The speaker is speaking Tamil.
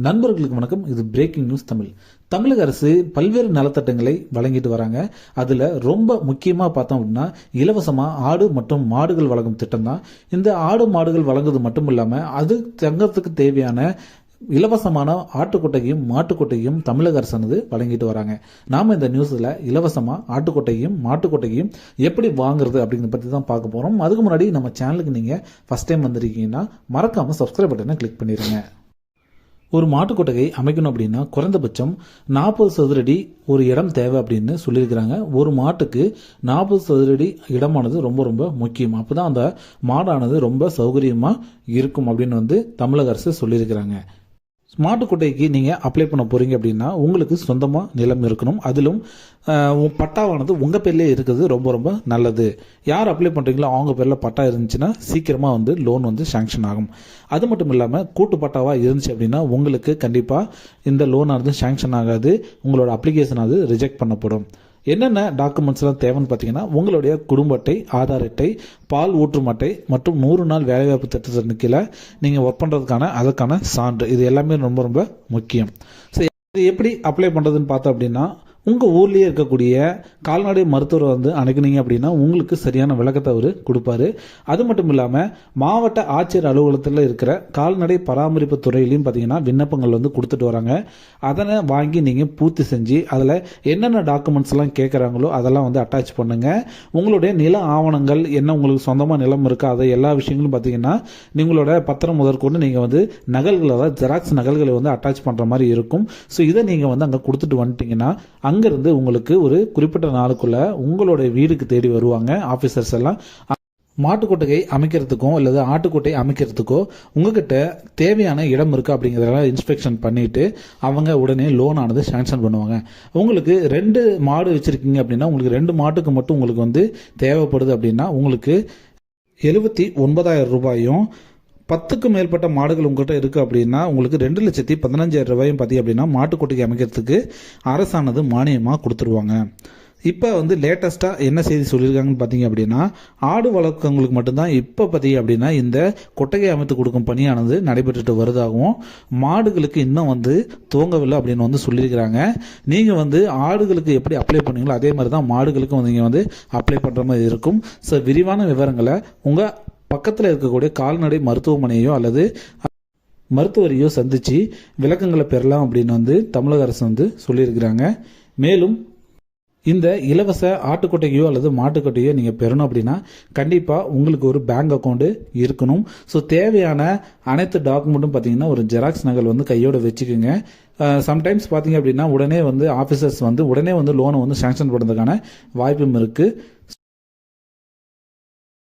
நண்பர்களுக்கு வணக்கம். இது பிரேக்கிங் நியூஸ் தமிழ். தமிழக அரசு பல்வேறு நலத்திட்டங்களை வழங்கிட்டு வராங்க. அதுல ரொம்ப முக்கியமா பார்த்தோம் அப்படின்னா இலவசமா ஆடு மற்றும் மாடுகள் வழங்கும் திட்டம் தான். இந்த ஆடு மாடுகள் வழங்குவது மட்டும் இல்லாம அது தங்கத்துக்கு தேவையான இலவசமான ஆட்டுக்கொட்டையும் மாட்டுக்கொட்டையும் தமிழக அரசானது வழங்கிட்டு வராங்க. நாம இந்த நியூஸ்ல இலவசமா ஆட்டுக்கொட்டையும் மாட்டுக்கொட்டையும் எப்படி வாங்குறது அப்படிங்கிறத பத்தி தான் பார்க்க போறோம். அதுக்கு முன்னாடி நம்ம சேனலுக்கு நீங்க ஃபர்ஸ்ட் டைம் வந்திருக்கீங்கன்னா மறக்காம சப்ஸ்கிரைப் பட்டனை கிளிக் பண்ணிருங்க. ஒரு மாட்டுக்கொட்டகை அமைக்கணும் அப்படின்னா குறைந்தபட்சம் 40 சதுரடி ஒரு இடம் தேவை அப்படின்னு சொல்லியிருக்கிறாங்க. ஒரு மாட்டுக்கு 40 சதுரடி இடமானது ரொம்ப ரொம்ப முக்கியம். அப்பதான் அந்த மாடானது ரொம்ப சௌகரியமா இருக்கும் அப்படின்னு தமிழக அரசு சொல்லியிருக்கிறாங்க. மாட்டுக்கொட்டைக்கு நீங்கள் அப்ளை பண்ண போகிறீங்க அப்படின்னா உங்களுக்கு சொந்தமாக நிலம் இருக்கணும். அதிலும் பட்டாவானது உங்கள் பேர்லேயே இருக்கிறது ரொம்ப ரொம்ப நல்லது. யார் அப்ளை பண்ணுறீங்களோ அவங்க பேரில் பட்டா இருந்துச்சுன்னா சீக்கிரமாக லோன் சாங்ஷன் ஆகும். அது மட்டும் இல்லாமல் கூட்டு பட்டாவாக இருந்துச்சு அப்படின்னா உங்களுக்கு கண்டிப்பாக இந்த லோனானது சாங்ஷன் ஆகாது. உங்களோட அப்ளிகேஷனானது ரிஜெக்ட் பண்ணப்படும். என்னென்ன டாக்குமெண்ட்ஸ்லாம் தேவைன்னு பார்த்தீங்கன்னா உங்களுடைய குடும்ப அட்டை, ஆதார் அட்டை, பால் ஊற்றும் அட்டை மற்றும் 100 நாள் வேலைவாய்ப்பு திட்டத்தின் கீழே நீங்கள் ஒர்க் பண்ணுறதுக்கான அதற்கான சான்று, இது எல்லாமே ரொம்ப ரொம்ப முக்கியம். ஸோ இது எப்படி அப்ளை பண்ணுறதுன்னு பார்த்தோம் அப்படின்னா உங்கள் ஊர்லேயே இருக்கக்கூடிய கால்நடை மருத்துவர் அணுகுனீங்க அப்படின்னா உங்களுக்கு சரியான விளக்கத்தை அவர் கொடுப்பாரு. அது மட்டும் இல்லாமல் மாவட்ட ஆட்சியர் அலுவலகத்தில் இருக்கிற கால்நடை பராமரிப்பு துறையிலையும் பார்த்தீங்கன்னா விண்ணப்பங்கள் கொடுத்துட்டு வராங்க. அதனை வாங்கி நீங்கள் பூர்த்தி செஞ்சு அதில் என்னென்ன டாக்குமெண்ட்ஸ்லாம் கேட்குறாங்களோ அதெல்லாம் அட்டாச் பண்ணுங்க. உங்களுடைய நில ஆவணங்கள் என்ன, உங்களுக்கு சொந்தமாக நிலம் இருக்கா, அதை எல்லா விஷயங்களும் பார்த்தீங்கன்னா நீங்களோட பத்திரம் முதற்கொண்டு நீங்கள் நகல்கள், அதாவது ஜெராக்ஸ் நகல்களை அட்டாச் பண்ணுற மாதிரி இருக்கும். ஸோ இதை நீங்கள் அங்கே கொடுத்துட்டு வந்துட்டீங்கன்னா அங்கிருந்து உங்களுக்கு ஒரு குறிப்பிட்ட நாளுக்குள்ள உங்களுடைய வீடுக்கு தேடி வருவாங்க ஆபீசர்ஸ் எல்லாம். மாட்டுக்கொட்டகை அமைக்கிறதுக்கோ அல்லது ஆட்டுக்கொட்டை அமைக்கிறதுக்கோ உங்ககிட்ட தேவையான இடம் இருக்கா அப்படிங்கிறதெல்லாம் இன்ஸ்பெக்ஷன் பண்ணிட்டு அவங்க உடனே லோன் ஆனது சாங்ஷன் பண்ணுவாங்க. உங்களுக்கு 2 மாடு வச்சிருக்கீங்க அப்படின்னா உங்களுக்கு 2 மாட்டுக்கு மட்டும் உங்களுக்கு தேவைப்படுது அப்படின்னா உங்களுக்கு 79,000 ரூபாயும், 10க்கும் மேற்பட்ட மாடுகள் உங்கள்கிட்ட இருக்குது அப்படின்னா உங்களுக்கு 2,15,000 ரூபாயும் பார்த்தி அப்படின்னா மாட்டுக்கொட்டைக்கு அமைக்கிறதுக்கு அரசானது மானியமாக கொடுத்துருவாங்க. இப்போ லேட்டஸ்ட்டாக என்ன செய்தி சொல்லியிருக்காங்கன்னு பார்த்தீங்க அப்படின்னா ஆடு வளர்க்கவங்களுக்கு மட்டும்தான் இப்போ பார்த்தீங்க அப்படின்னா இந்த கொட்டகை அமைத்து கொடுக்கும் பணியானது நடைபெற்றுட்டு வருதாகவும், மாடுகளுக்கு இன்னும் துவங்கவில்லை அப்படின்னு சொல்லியிருக்கிறாங்க. நீங்கள் ஆடுகளுக்கு எப்படி அப்ளை பண்ணீங்களோ அதே மாதிரி தான் மாடுகளுக்கும் நீங்கள் அப்ளை பண்ணுற மாதிரி இருக்கும். ஸோ விரிவான விவரங்களை உங்கள் பக்கத்தில் இருக்கக்கூடிய கால்நடை மருத்துவமனையோ அல்லது மருத்துவரையோ சந்திச்சு விளக்கங்களை பெறலாம் அப்படின்னு தமிழக அரசு சொல்லியிருக்கிறாங்க. மேலும் இந்த இலவச ஆட்டுக்கொட்டையோ அல்லது மாட்டுக்கொட்டையோ நீங்கள் பெறணும் அப்படின்னா கண்டிப்பாக உங்களுக்கு ஒரு பேங்க் அக்கௌண்ட் இருக்கணும். ஸோ தேவையான அனைத்து டாக்குமெண்ட்டும் பார்த்தீங்கன்னா ஒரு ஜெராக்ஸ் நகல் கையோட வச்சுக்கோங்க. சம்டைம்ஸ் பார்த்தீங்க அப்படின்னா உடனே ஆஃபீஸர்ஸ் உடனே லோனை சாங்ஷன் பண்ணுறதுக்கான வாய்ப்பும் இருக்குது.